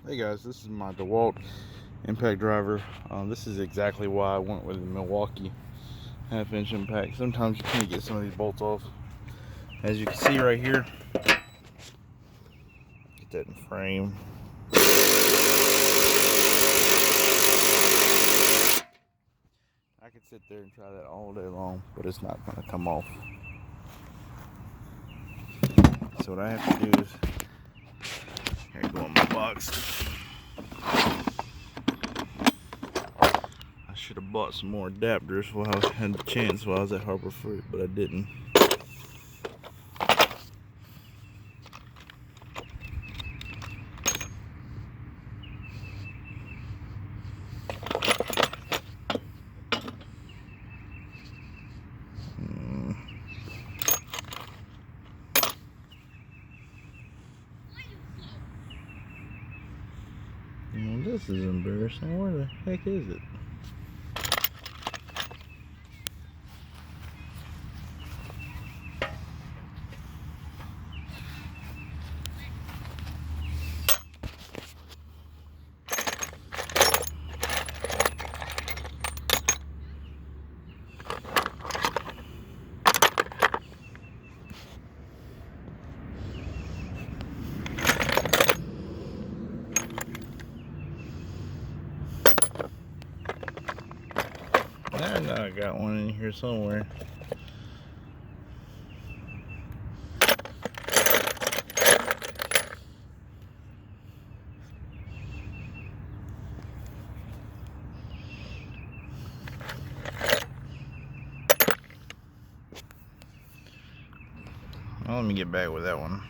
Hey guys, this is my Dewalt impact driver. This is exactly why I went with the Milwaukee half-inch impact. Sometimes you can't get some of these bolts off. As you can see right here, get that in frame. I could sit there and try that all day long, but it's not going to come off. So what I have to do is, here you go in my box. I should have bought some more adapters while I had the chance while I was at Harbor Freight, but I didn't. Well, this is embarrassing. Where the heck is it? I know I got one in here somewhere. Well, let me get back with that one.